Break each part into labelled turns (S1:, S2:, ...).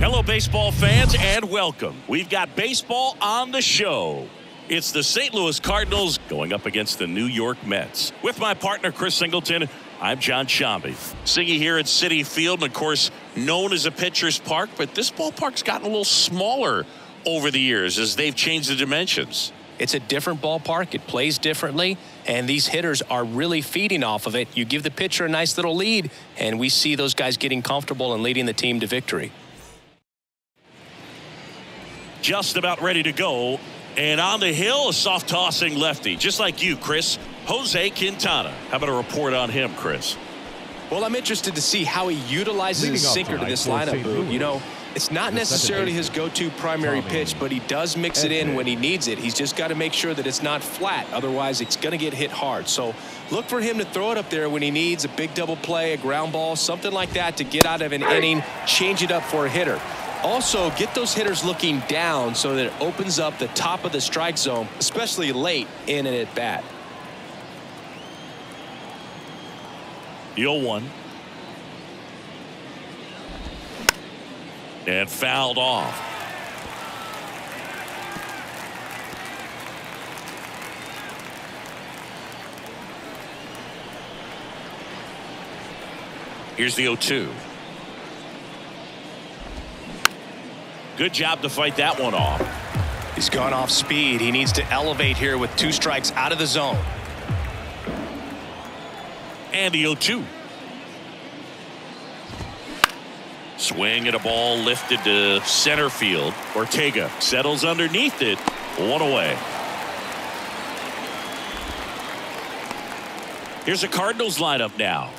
S1: Hello, baseball fans, and welcome. We've got baseball on the show. It's the St. Louis Cardinals going up against the New York Mets. With my partner, Chris Singleton, I'm John Shambi. Singy here at Citi Field, and of course, known as a pitcher's park, but this ballpark's gotten a little smaller over the years as they've changed the dimensions.
S2: It's a different ballpark. It plays differently, and these hitters are really feeding off of it. You give the pitcher a nice little lead, and we see those guys getting comfortable and leading the team to victory.
S1: Just about ready to go, and on the hill, a soft tossing lefty, just like you, Chris. Jose Quintana. How about a report on him, Chris?
S2: Well, I'm interested to see how he utilizes his sinker to this lineup, Boog. You know, it's not necessarily his go-to primary pitch, but he does mix it in when he needs it. He's just got to make sure that it's not flat. Otherwise, it's going to get hit hard. So look for him to throw it up there when he needs a big double play, a ground ball, something like that to get out of an inning, change it up for a hitter. Also, get those hitters looking down so that it opens up the top of the strike zone, especially late in an at-bat.
S1: The 0-1. And fouled off. Here's the 0-2. Good job to fight that one off.
S2: He's gone off speed. He needs to elevate here with 2 strikes out of the zone.
S1: And the 0-2. Swing and a ball lifted to center field. Ortega settles underneath it. 1 away. Here's the Cardinals lineup now.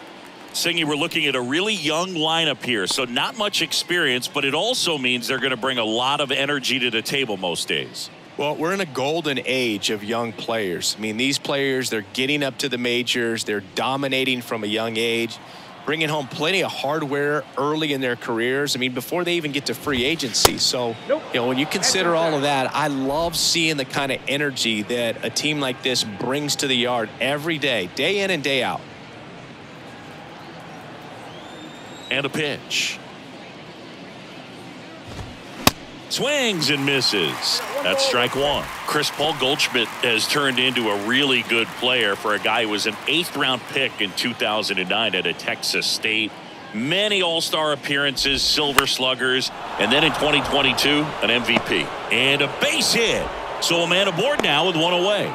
S1: Singy, we're looking at a really young lineup here, so not much experience, but it also means they're going to bring a lot of energy to the table most days.
S2: Well, we're in a golden age of young players. I mean, these players, they're getting up to the majors. They're dominating from a young age, bringing home plenty of hardware early in their careers. I mean, before they even get to free agency. So, you know, when you consider all of that, I love seeing the kind of energy that a team like this brings to the yard every day in and day out.
S1: And a pitch. Swings and misses. That's strike 1. Chris Paul Goldschmidt has turned into a really good player for a guy who was an 8th-round pick in 2009 at Texas State. Many all-star appearances, silver sluggers, and then in 2022, an MVP. And a base hit. So a man aboard now with 1 away.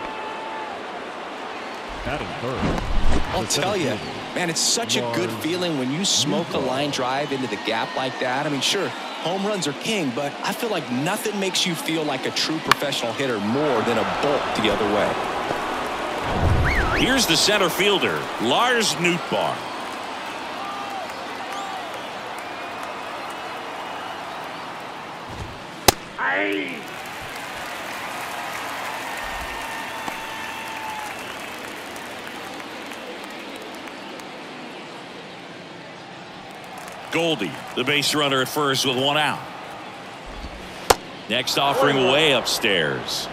S2: I'll tell you, man, it's such a good feeling when you smoke a line drive into the gap like that. I mean, sure, home runs are king, but I feel like nothing makes you feel like a true professional hitter more than a bolt the other way.
S1: Here's the center fielder, Lars Nootbaar. Goldie, the base runner at first with 1 out. Next offering way upstairs.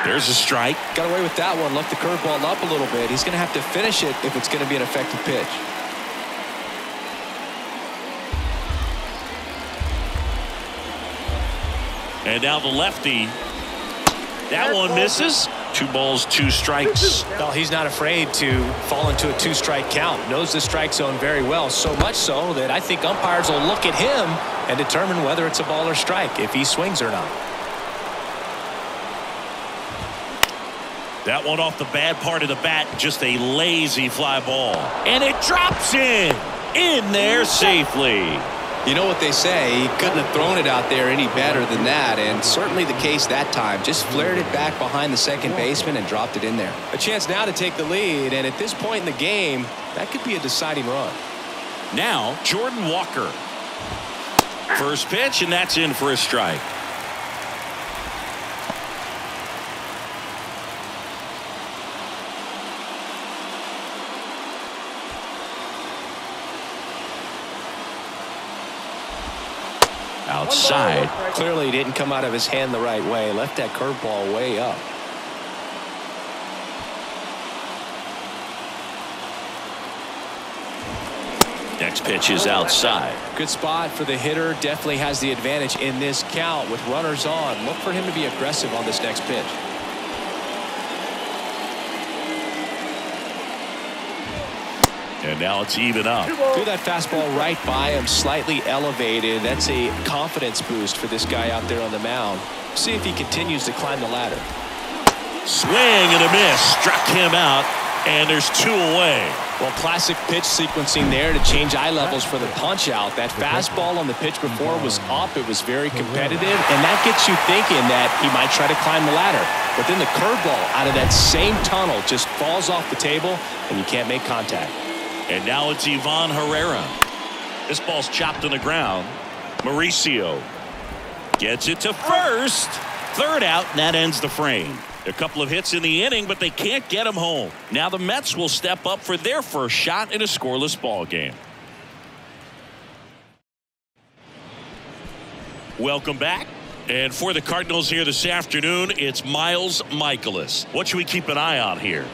S1: There's a strike.
S2: Got away with that one. Left the curveball up a little bit. He's going to have to finish it if it's going to be an effective pitch.
S1: And now the lefty. That one misses. 2 balls, 2 strikes.
S2: Well, he's not afraid to fall into a 2-strike count. Knows the strike zone very well. So much so that I think umpires will look at him and determine whether it's a ball or strike, if he swings or not.
S1: That one off the bad part of the bat. Just a lazy fly ball. And it drops in there safely.
S2: You know what they say, he couldn't have thrown it out there any better than that, and certainly the case that time. Just flared it back behind the second baseman and dropped it in there. A chance now to take the lead, and at this point in the game, that could be a deciding run.
S1: Now, Jordan Walker. First pitch, and that's in for a strike. Outside.
S2: Clearly didn't come out of his hand the right way. Left that curveball way up.
S1: Next pitch is outside.
S2: Good spot for the hitter. Definitely has the advantage in this count with runners on. Look for him to be aggressive on this next pitch.
S1: And now it's even up.
S2: Threw that fastball right by him, slightly elevated. That's a confidence boost for this guy out there on the mound. See if he continues to climb the ladder.
S1: Swing and a miss. Struck him out, and there's 2 away.
S2: Well, classic pitch sequencing there to change eye levels for the punch out. That fastball on the pitch before was up. It was very competitive, and that gets you thinking that he might try to climb the ladder. But then the curveball out of that same tunnel just falls off the table, and you can't make contact.
S1: And now it's Ivan Herrera. This ball's chopped on the ground. Mauricio gets it to first. Third out, and that ends the frame. A couple of hits in the inning, but they can't get him home. Now the Mets will step up for their first shot in a scoreless ball game. Welcome back. And for the Cardinals here this afternoon, it's Miles Mikolas. What should we keep an eye on here?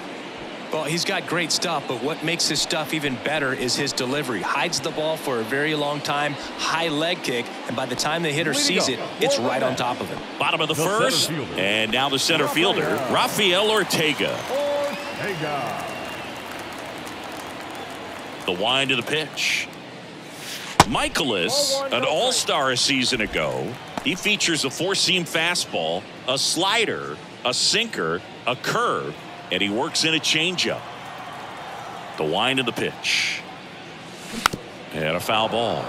S2: Well, he's got great stuff, but what makes his stuff even better is his delivery. Hides the ball for a very long time, high leg kick, and by the time the hitter sees it, it's right on top of him.
S1: Bottom of the first, and now the center fielder, Rafael Ortega. The wind of the pitch. Mikolas, an all-star a season ago. He features a 4-seam fastball, a slider, a sinker, a curve, and he works in a changeup. The wind of the pitch. And a foul ball.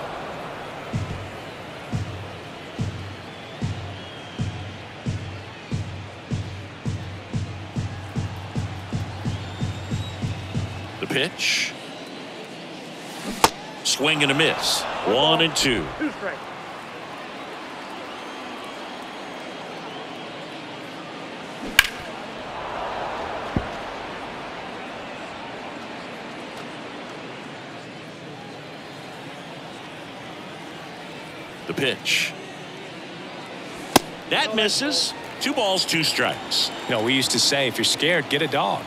S1: The pitch. Swing and a miss. 1-2. The pitch. That misses. 2 balls, 2 strikes.
S2: You know, we used to say, if you're scared, get a dog.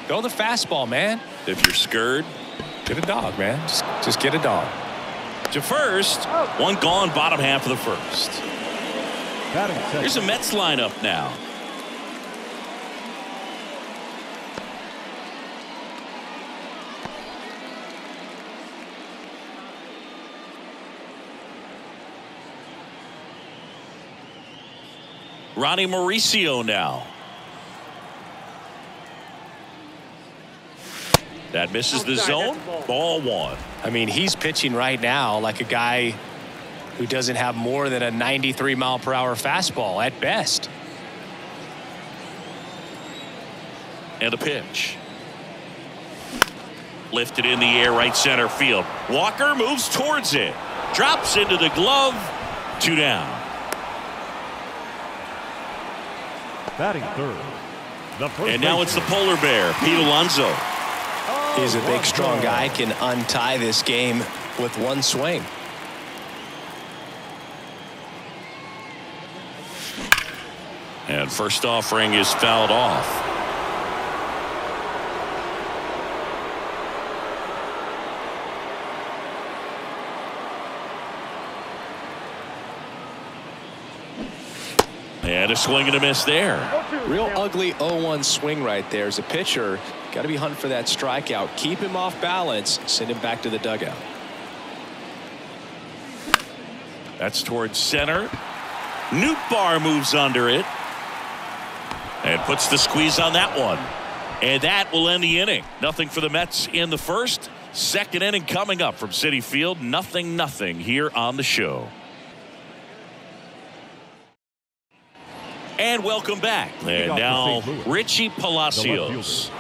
S2: Go the fastball, man.
S1: If you're scared,
S2: get a dog, man. Just get a dog.
S1: To first. 1 gone, bottom half of the first. Here's a Mets lineup now. Ronnie Mauricio now. That misses the zone. Ball 1.
S2: I mean, he's pitching right now like a guy who doesn't have more than a 93-mile-per-hour fastball at best.
S1: And a pitch. Lifted in the air, right center field. Walker moves towards it. Drops into the glove. 2 down.
S3: Batting third.
S1: And now it's the polar bear, Pete Alonso.
S2: He's a big, strong guy, can untie this game with 1 swing.
S1: And first offering is fouled off. And a swing and a miss there.
S2: Real ugly 0-1 swing right there. As a pitcher, got to be hunting for that strikeout. Keep him off balance. Send him back to the dugout.
S1: That's towards center. Nootbaar moves under it. And puts the squeeze on that one. And that will end the inning. Nothing for the Mets in the first. Second inning coming up from Citi Field. 0-0 here on the show. And welcome back. And now Richie Palacios.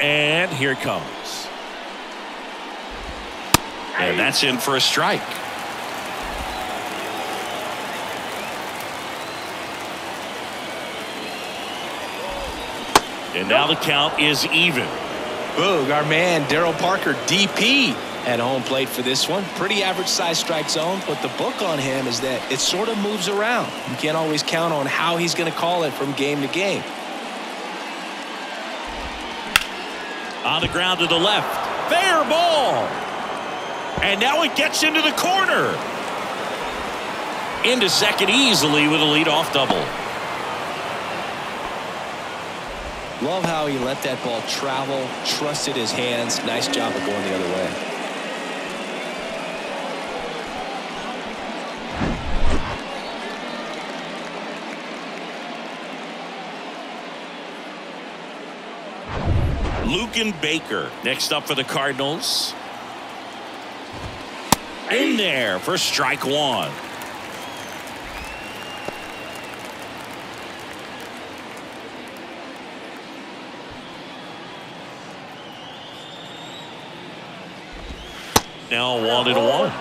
S1: And here it comes. And that's in for a strike. And now the count is even.
S2: Boog, our man Darryl Parker, DP, At home plate for this one. Pretty average size strike zone, but the book on him is that it sort of moves around. You can't always count on how he's going to call it from game to game.
S1: On the ground to the left. Fair ball. And now it gets into the corner. Into second easily with a leadoff double.
S2: Love how he let that ball travel, trusted his hands. Nice job of going the other way.
S1: Luken Baker next up for the Cardinals. In there for strike one. Now 1-1.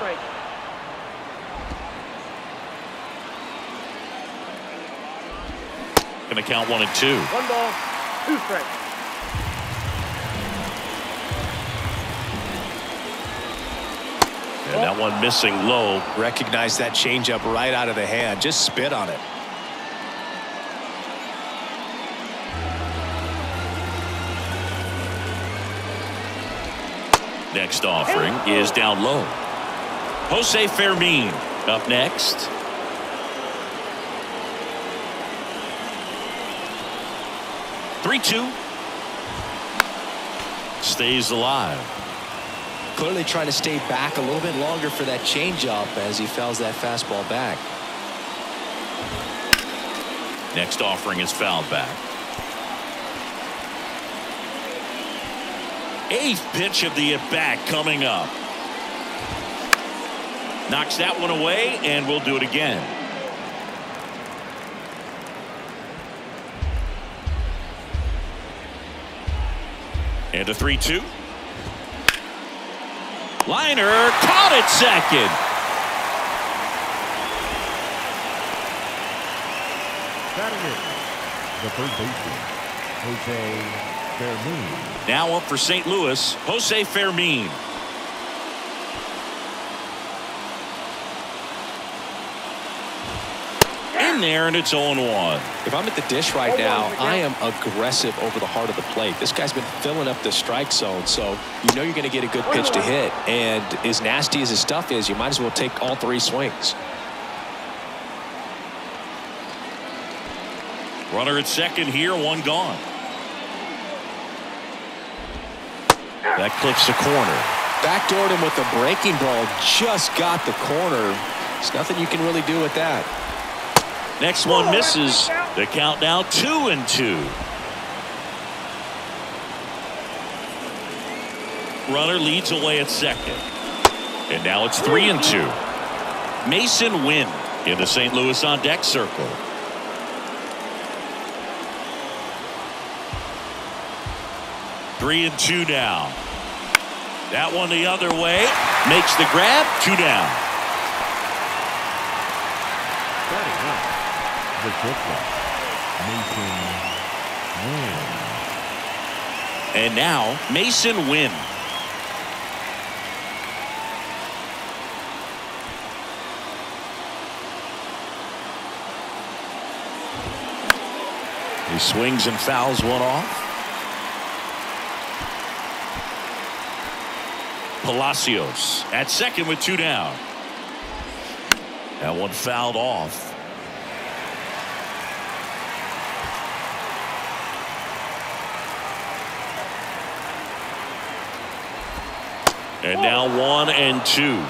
S1: Gonna count 1-2.
S4: 1 ball, 2 strikes.
S1: And that one missing low.
S2: Recognize that changeup right out of the hand. Just spit on it.
S1: Next offering is down low. Jose Fermin up next. "3-2." Stays alive.
S2: Clearly trying to stay back a little bit longer for that changeup as he fouls that fastball back.
S1: Next offering is fouled back. 8th pitch of the at-bat coming up. Knocks that one away, and we'll do it again. And a 3-2. Liner caught at second.
S3: Batting it, the third baseman, Jose Fermin.
S1: Now up for St. Louis, Jose Fermin. In there, and it's 0-1.
S2: If I'm at the dish right now, I am aggressive over the heart of the plate. This guy's been filling up the strike zone, so you know you're going to get a good pitch to hit. And as nasty as his stuff is, you might as well take all 3 swings.
S1: Runner at second here, 1 gone. That clips the corner.
S2: Backdoored him with a breaking ball. Just got the corner. There's nothing you can really do with that.
S1: Next one misses. The count now 2-2. Runner leads away at second. And now it's 3-2. Mason Wynn in the St. Louis on deck circle. Three and 2 now. That one the other way. Makes the grab. 2 down.
S3: The shortstop, Mason Wynn.
S1: And now Mason Wynn. He swings and fouls one off. Palacios at second with 2 down. That one fouled off. And now 1-2.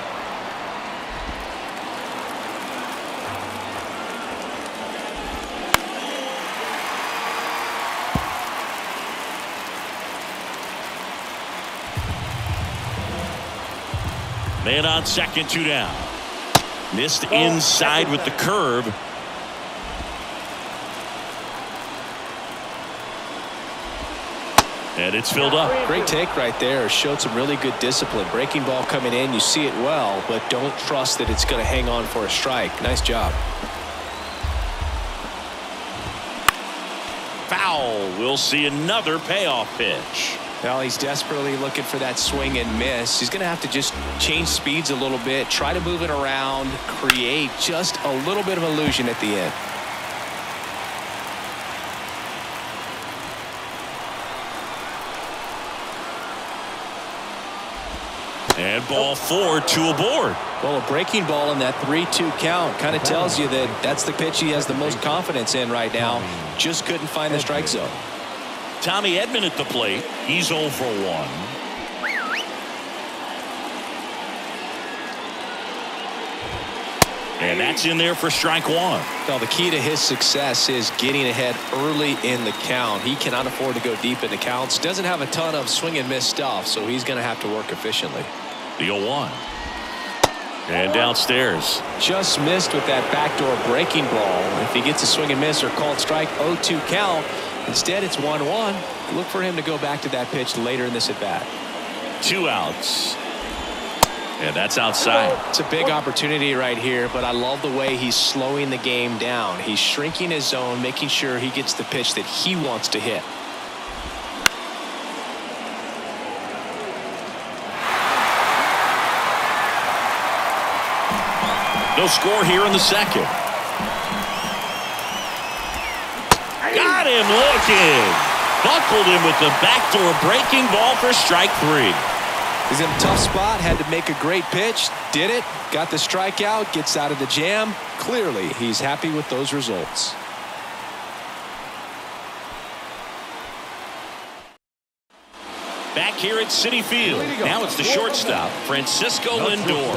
S1: Man on second, 2 down. Missed inside with the curve. And it's filled up.
S2: Great take right there. Showed some really good discipline. Breaking ball coming in. You see it well, but don't trust that it's going to hang on for a strike. Nice job.
S1: Foul. We'll see another payoff pitch.
S2: Well, he's desperately looking for that swing and miss. He's going to have to just change speeds a little bit, try to move it around, create just a little bit of illusion at the end.
S1: And ball 4, 2 aboard.
S2: Well, a breaking ball in that 3-2 count kind of tells you that that's the pitch he has the most confidence in right now. Just couldn't find the strike zone.
S1: Tommy Edman at the plate. He's 0 for 1. And that's in there for strike 1.
S2: Well, the key to his success is getting ahead early in the count. He cannot afford to go deep in the counts. Doesn't have a ton of swing and miss stuff, so he's going to have to work efficiently.
S1: The 0-1. And downstairs.
S2: Just missed with that backdoor breaking ball. If he gets a swing and miss or called strike, 0-2 count. Instead, it's 1-1. Look for him to go back to that pitch later in this at bat.
S1: 2 outs. And that's outside.
S2: It's a big opportunity right here, but I love the way he's slowing the game down. He's shrinking his zone, making sure he gets the pitch that he wants to hit.
S1: No score here in the second. Got him looking. Buckled him with the backdoor breaking ball for strike 3.
S2: He's in a tough spot, had to make a great pitch, did it, got the strikeout, gets out of the jam. Clearly, he's happy with those results.
S1: Back here at Citi Field. Now it's the shortstop, Francisco Lindor.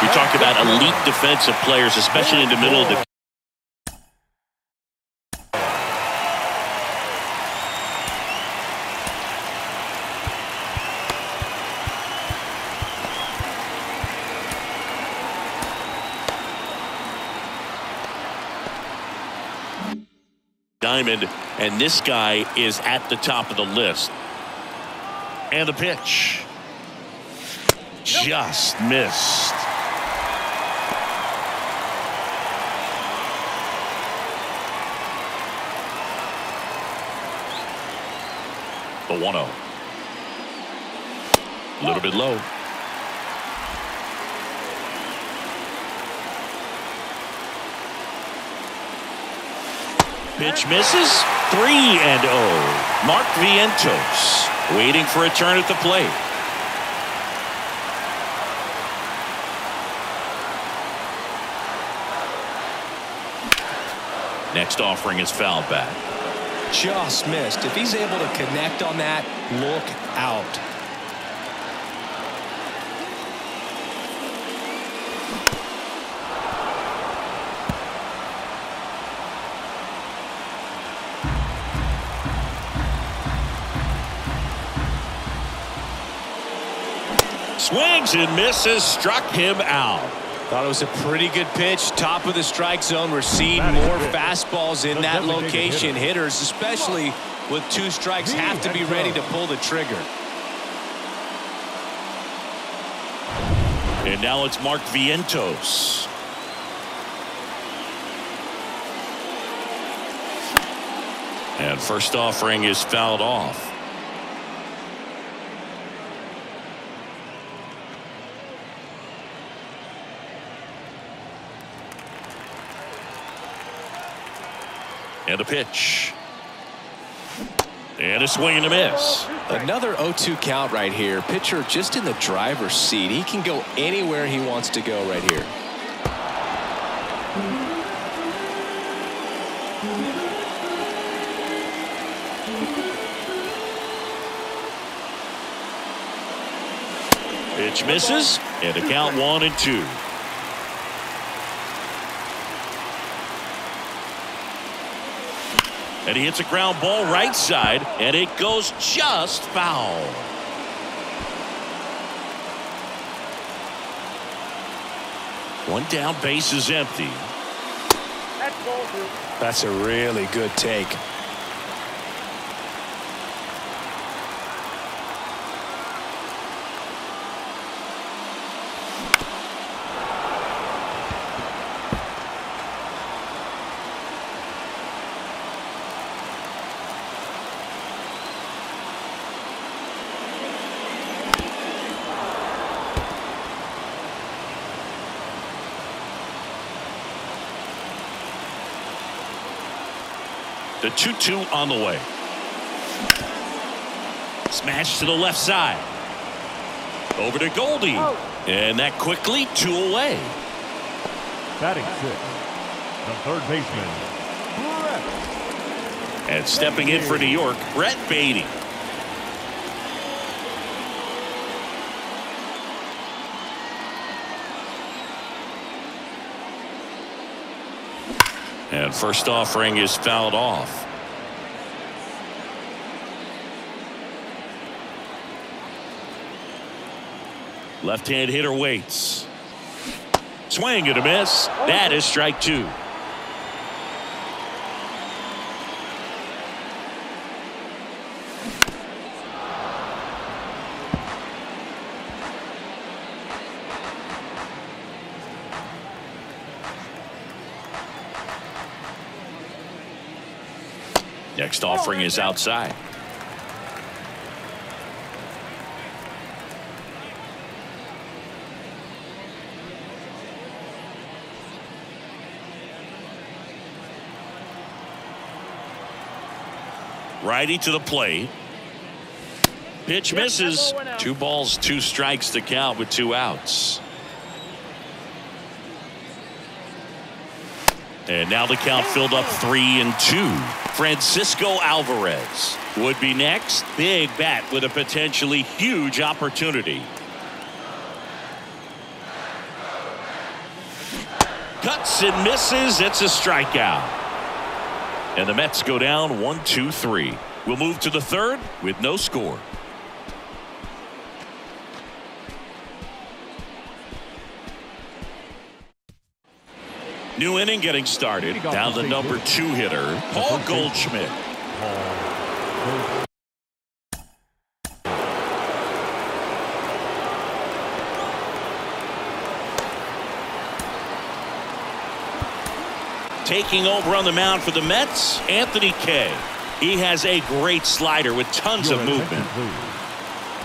S1: We talk about elite defensive players, especially in the middle of the diamond, and this guy is at the top of the list. And the pitch just missed. The 1-0. A little bit low. Pitch misses. 3-0. Mark Vientos waiting for a turn at the plate. Next offering is fouled back.
S2: Just missed. If he's able to connect on that, look out.
S1: Swings and misses, struck him out.
S2: Thought it was a pretty good pitch. Top of the strike zone. We're seeing more fastballs in that location. Hitters, especially with 2 strikes, have to be ready to pull the trigger.
S1: And now it's Mark Vientos. And first offering is fouled off. And a pitch. And a swing and a miss.
S2: Another 0-2 count right here. Pitcher just in the driver's seat. He can go anywhere he wants to go right here.
S1: Pitch misses. And the count 1-2. And he hits a ground ball right side, and it goes just foul. One down, base is empty.
S2: That's a really good take.
S1: The 2-2 on the way. Smash to the left side. Over to Goldie. And that quickly 2 away.
S3: Batting 6, the third baseman, Brett.
S1: And stepping in for New York, Brett Beatty. And first offering is fouled off. Left-hand hitter waits. Swing and a miss. That is strike 2. Next offering is outside. Righty to the plate. Pitch misses. 2 balls, 2 strikes to count with 2 outs. And now the count filled up 3-2. Francisco Alvarez would be next. Big bat with a potentially huge opportunity. Cuts and misses. It's a strikeout. And the Mets go down 1-2-3. We'll move to the third with no score. New inning getting started. Down the number 2 hitter, Paul Goldschmidt. Taking over on the mound for the Mets, Anthony Kay. He has a great slider with tons of movement.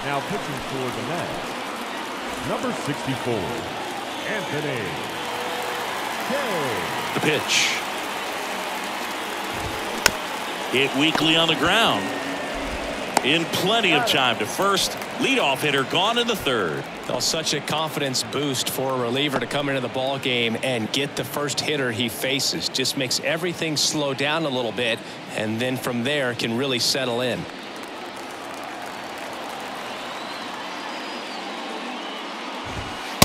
S3: Now pitching for the Mets, number 64, Anthony Kay.
S1: The pitch. Hit weakly on the ground. In plenty of time to first. Leadoff hitter gone in the third.
S2: Oh, such a confidence boost for a reliever to come into the ball game and get the first hitter he faces. Just makes everything slow down a little bit, and then from there can really settle in.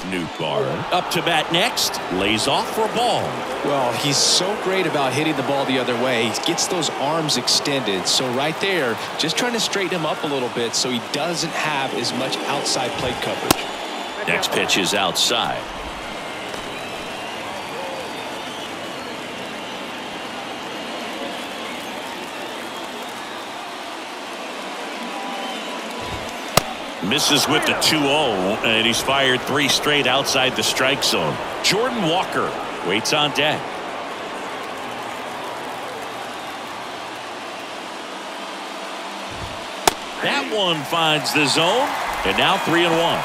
S1: Newtbar up to bat next. Lays off for a ball.
S2: Well, he's so great about hitting the ball the other way. He gets those arms extended. So right there, just trying to straighten him up a little bit so he doesn't have as much outside plate coverage.
S1: Next pitch is outside. Misses with the 2-0, and he's fired 3 straight outside the strike zone. Jordan Walker waits on deck. That one finds the zone, and now 3-1.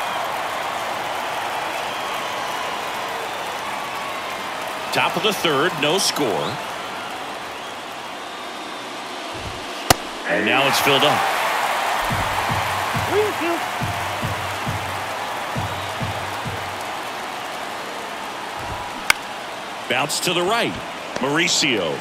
S1: Top of the third, no score. And now it's filled up. Bounce to the right. Mauricio.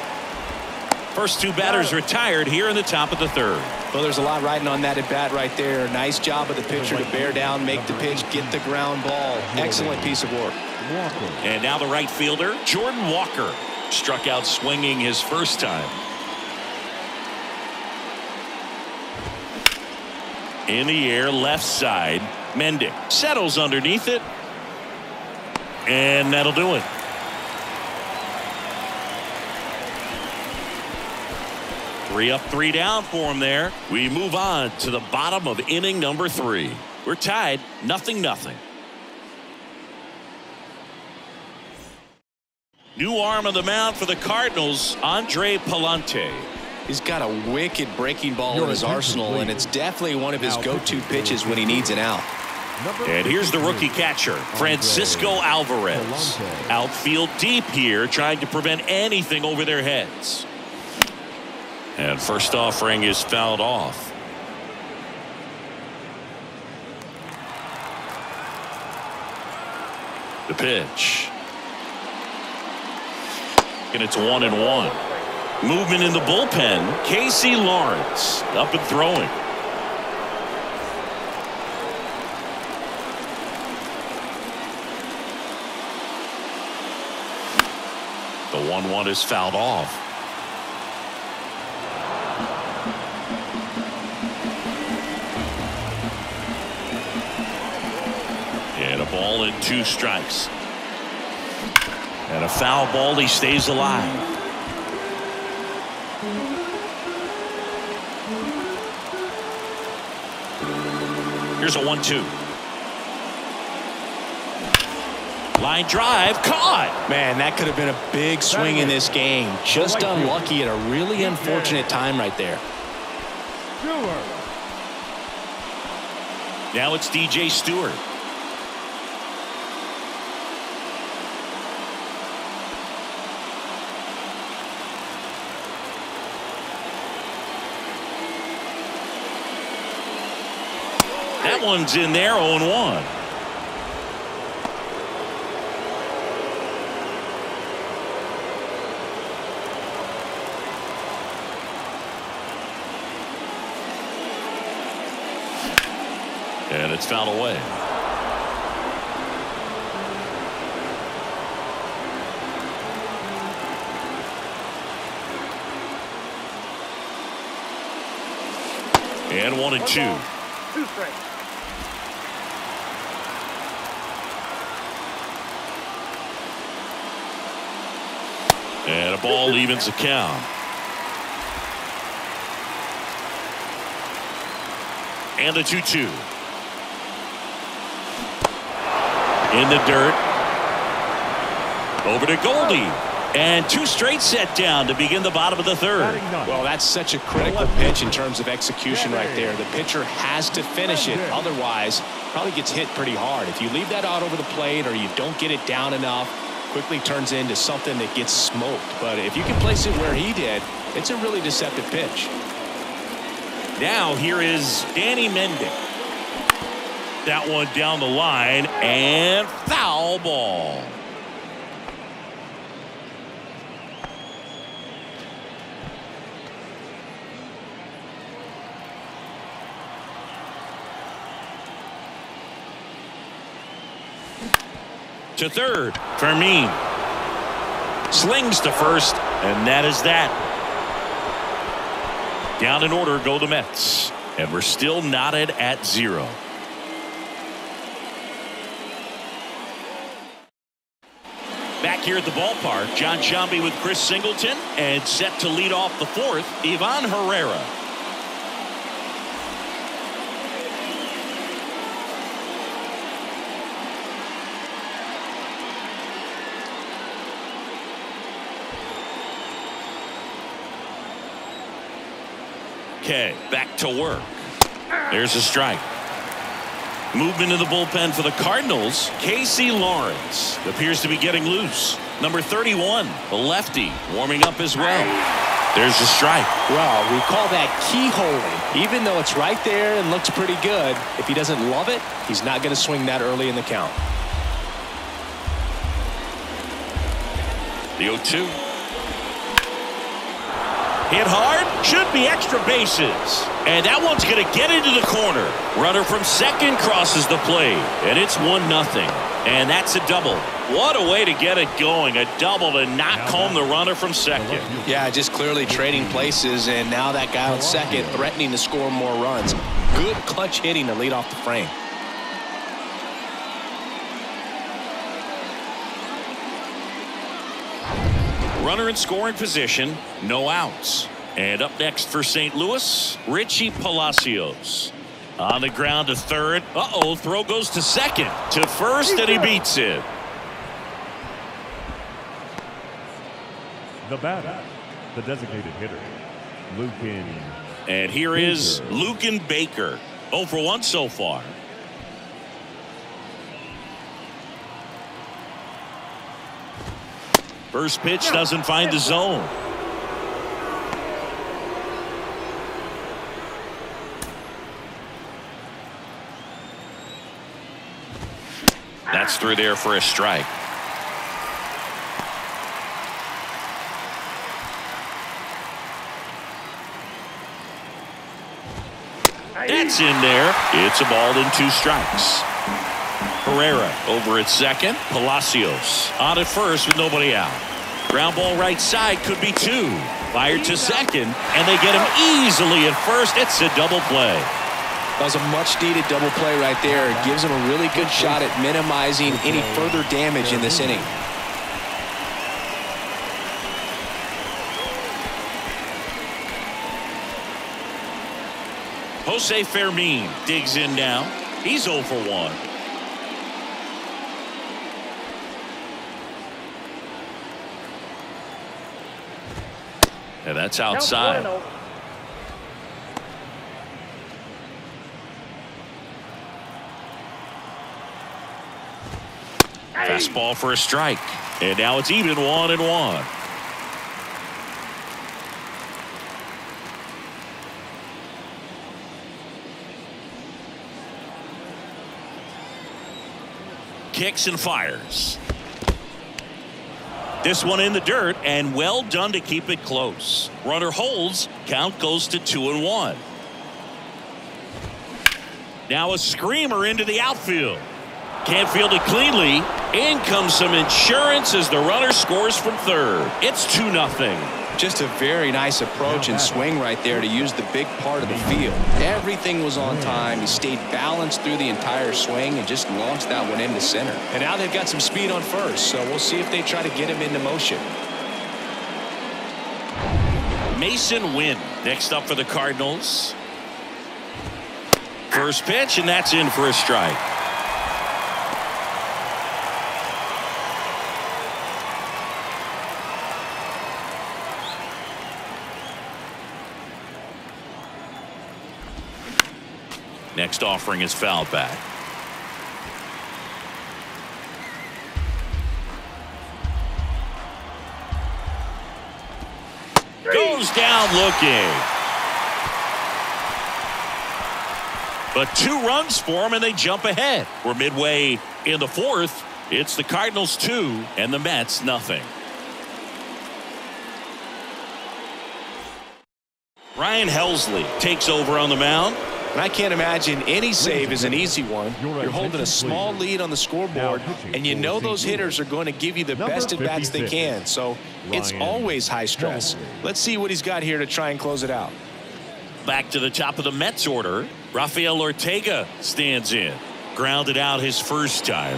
S1: First 2 batters retired here in the top of the third.
S2: Well, there's a lot riding on that at bat right there. Nice job of the pitcher to bear down, make the pitch, get the ground ball. Excellent piece of work.
S1: And now the right fielder, Jordan Walker, struck out swinging his first time. In the air, left side. Mendick settles underneath it. And that'll do it. Three up, 3 down for him there. We move on to the bottom of inning number 3. We're tied 0-0. New arm of the mound for the Cardinals, Andre Palante.
S2: He's got a wicked breaking ball in his arsenal, and it's definitely one of his go-to pitches when he needs an out.
S1: And here's the rookie catcher, Francisco Alvarez. Outfield deep here, trying to prevent anything over their heads. And first offering is fouled off. The pitch. And it's 1-1. Movement in the bullpen. Casey Lawrence up and throwing. The 1-1 is fouled off. And a ball and 2 strikes. And a foul ball. He stays alive. Here's a 1-2. Line drive caught.
S2: Man, that could have been a big swing in this game. Just unlucky at a really unfortunate time right there.
S1: Now it's DJ Stewart. That one's in there, 0-1. And it's fouled away. And 1-2.
S4: 2 strikes.
S1: And a ball evens the count. And a 2-2. In the dirt. Over to Goldie. And 2 straight set down to begin the bottom of the 3rd.
S2: Well, that's such a critical pitch in terms of execution right there. The pitcher has to finish it. Otherwise, probably gets hit pretty hard. If you leave that out over the plate or you don't get it down enough, quickly turns into something that gets smoked. But if you can place it where he did, it's a really deceptive pitch.
S1: Now here is Danny Mendick. That one down the line and foul ball. To third, Fermin slings to first, and that is that. Down in order go the Mets, and we're still knotted at 0. Back here at the ballpark, John Sciambi with Chris Singleton, and set to lead off the 4th, Ivan Herrera. Okay, back to work. There's a strike. Movement in the bullpen for the Cardinals. Casey Lawrence appears to be getting loose. Number 31, the lefty, warming up as well. There's a strike.
S2: Well, we call that keyholing. Even though it's right there and looks pretty good, if he doesn't love it, he's not going to swing that early in the count.
S1: The 0-2. Hit hard, should be extra bases. And that one's going to get into the corner. Runner from second crosses the plate, and it's 1-0. And that's a double. What a way to get it going. A double to knock home the runner from second.
S2: Yeah, just clearly trading places, and now that guy on second threatening to score more runs. Good clutch hitting to lead off the frame.
S1: Runner in scoring position, no outs. And up next for St. Louis, Richie Palacios. On the ground to third. Uh-oh, throw goes to second. To first, and he beats it.
S3: The batter, the designated hitter, Lucan.
S1: And here is Lucan Baker. 0 for 1 so far. First pitch doesn't find the zone. That's through there for a strike. That's in there. It's a ball and 2 strikes. Herrera over at second. Palacios on at first with nobody out. Ground ball right side, could be 2. Fired to second, and they get him easily at first. It's a double play.
S2: That was a much-needed double play right there. It gives him a really good shot at minimizing any further damage in this inning.
S1: Jose Fermin digs in now. He's 0 for 1. And that's outside. Fastball for a strike. And now it's even 1-1. Kicks and fires. This one in the dirt, and well done to keep it close. Runner holds. Count goes to 2-1. Now a screamer into the outfield. Can't field it cleanly. In comes some insurance as the runner scores from third. It's 2-0.
S2: Just a very nice approach and swing right there to use the big part of the field. Everything was on time. He stayed balanced through the entire swing and just launched that one into center. And now they've got some speed on first, so we'll see if they try to get him into motion.
S1: Mason Wynn next up for the Cardinals. First pitch, and that's in for a strike. Next offering is fouled back. Goes down looking. But 2 runs for him, and they jump ahead. We're midway in the 4th. It's the Cardinals 2 and the Mets nothing. Ryan Helsley takes over on the mound.
S2: And I can't imagine any save is an easy one. You're holding a small lead on the scoreboard, and you know those hitters are going to give you the best at-bats they can. So it's always high stress. Let's see what he's got here to try and close it out.
S1: Back to the top of the Mets order. Rafael Ortega stands in. Grounded out his first time.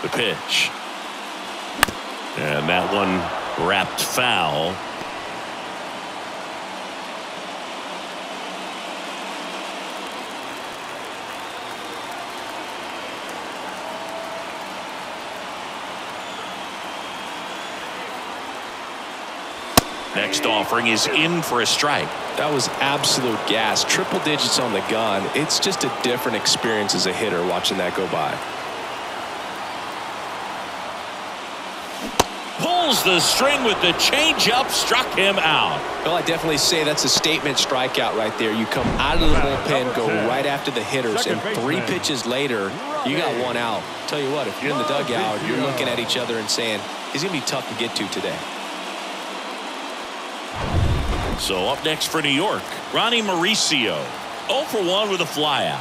S1: The pitch. And that one wrapped foul. Next offering is in for a strike.
S2: That was absolute gas. Triple digits on the gun. It's just a different experience as a hitter watching that go by.
S1: Pulls the string with the changeup, struck him out.
S2: Well, I definitely say that's a statement strikeout right there. You come out of the bullpen, go right after the hitters, and 3 pitches later, you got 1 out. Tell you what, if you're in the dugout, you're looking at each other and saying, he's going to be tough to get to today.
S1: So up next for New York, Ronnie Mauricio, 0 for 1 with a flyout.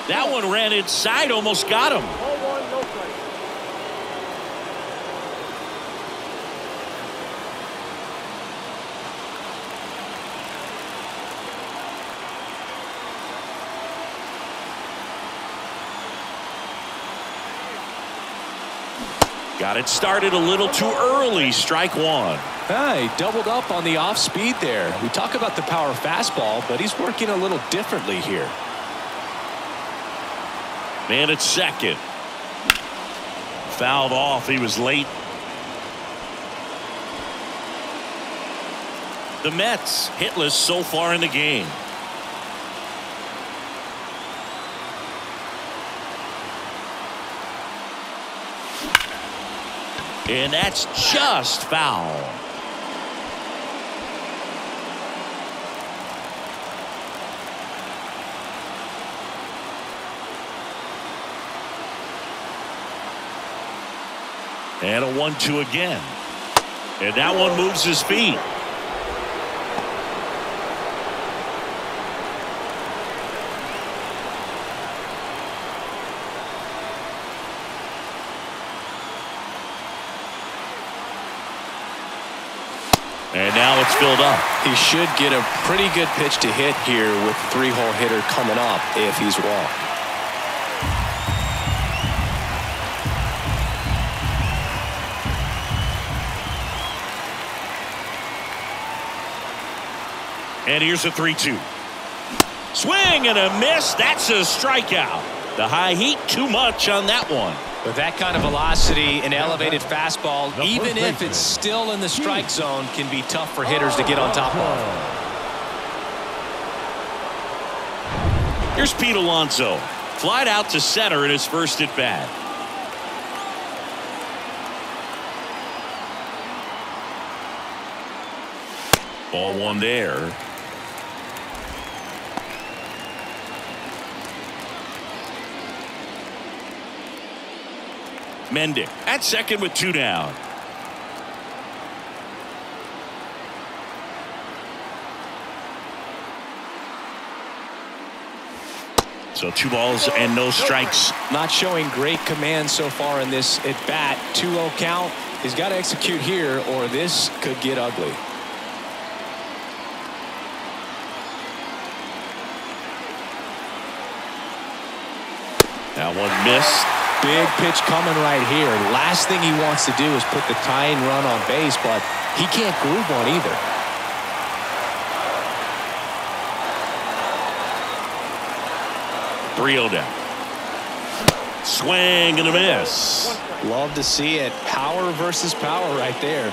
S1: That one ran inside, almost got him. Got it started a little too early. Strike 1.
S2: He doubled up on the off speed there. We talk about the power fastball, but he's working a little differently here.
S1: Man at second. Fouled off. He was late. The Mets hitless so far in the game. And that's just foul. And a 1-2 again. And that one moves his feet. And now it's filled up.
S2: He should get a pretty good pitch to hit here with the three-hole hitter coming up if he's walked.
S1: And here's a 3-2. Swing and a miss. That's a strikeout. The high heat, too much on that one.
S2: With that kind of velocity, an elevated fastball, even if it's still in the strike zone, can be tough for hitters to get on top of.
S1: Here's Pete Alonso. Flied out to center in his first at bat. Ball one there. Mendick at second with 2 down. So 2 balls and no strikes.
S2: Not showing great command so far in this at bat. 2-0 count. He's got to execute here or this could get ugly.
S1: That one missed.
S2: Big pitch coming right here. Last thing he wants to do is put the tying run on base, but he can't groove one either.
S1: Three-0 down. Swing and a miss.
S2: Love to see it. Power versus power right there.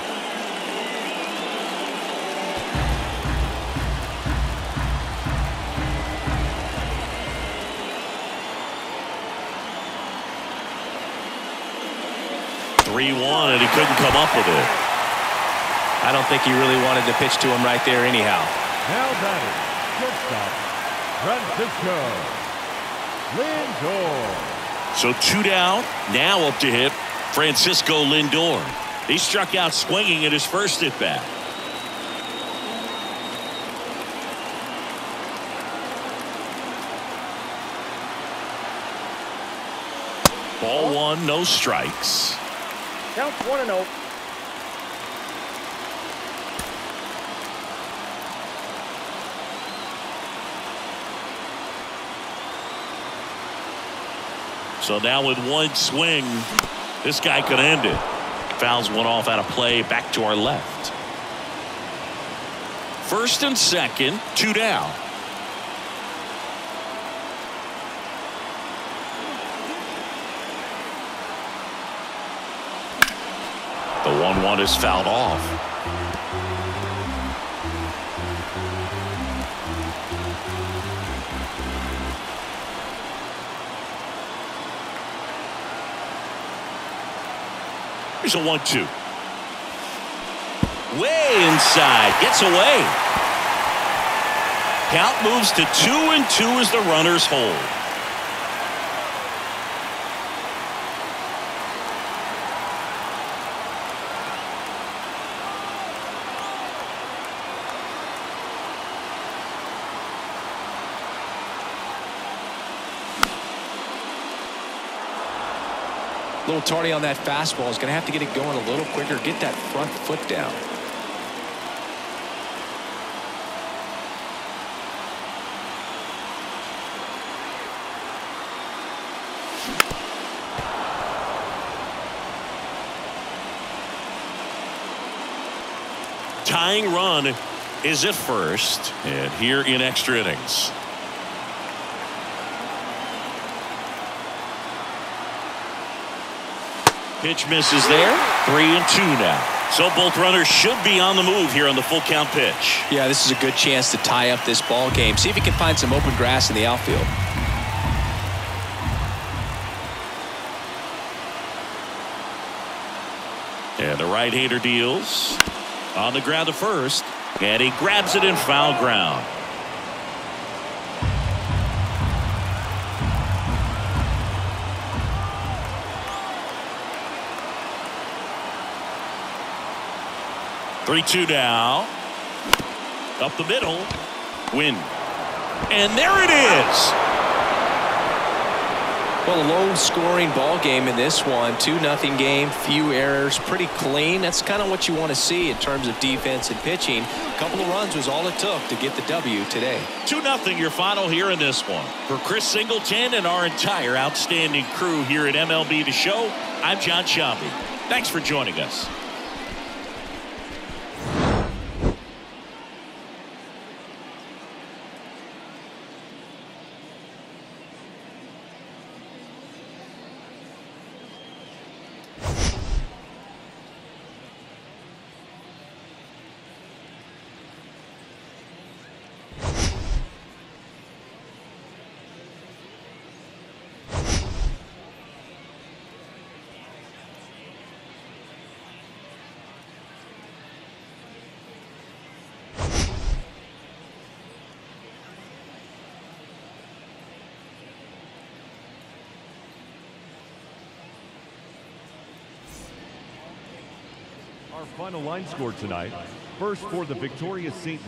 S1: And he couldn't come up with it.
S2: I don't think he really wanted to pitch to him right there anyhow.
S3: Now batting, shortstop, Francisco Lindor.
S1: So 2 down. Now up to hit Francisco Lindor. He struck out swinging at his first at bat. Ball one, no strikes.
S4: Counts 1-0.
S1: So now with one swing, this guy could end it. Fouls one off out of play, back to our left. First and second, 2 down. The 1-1 is fouled off. Here's a 1-2. Way inside. Gets away. Count moves to 2-2 as the runners hold.
S2: A little tardy on that fastball. Is going to have to get it going a little quicker. Get that front foot down.
S1: Tying run is at first, and here in extra innings. Pitch misses there. 3-2 now. So both runners should be on the move here on the full count pitch.
S2: Yeah, this is a good chance to tie up this ball game. See if he can find some open grass in the outfield.
S1: right-hander deals on the ground to first, and he grabs it in foul ground. Three-two now. Up the middle. Win. And there it is.
S2: Well, a low-scoring ball game in this one. 2-0 game, few errors, pretty clean. That's kind of what you want to see in terms of defense and pitching. A couple of runs was all it took to get the W today.
S1: 2-0 your final here in this one. For Chris Singleton and our entire outstanding crew here at MLB The Show, I'm John Sciambi. Thanks for joining us.
S3: Our final line score tonight. First for the victorious St.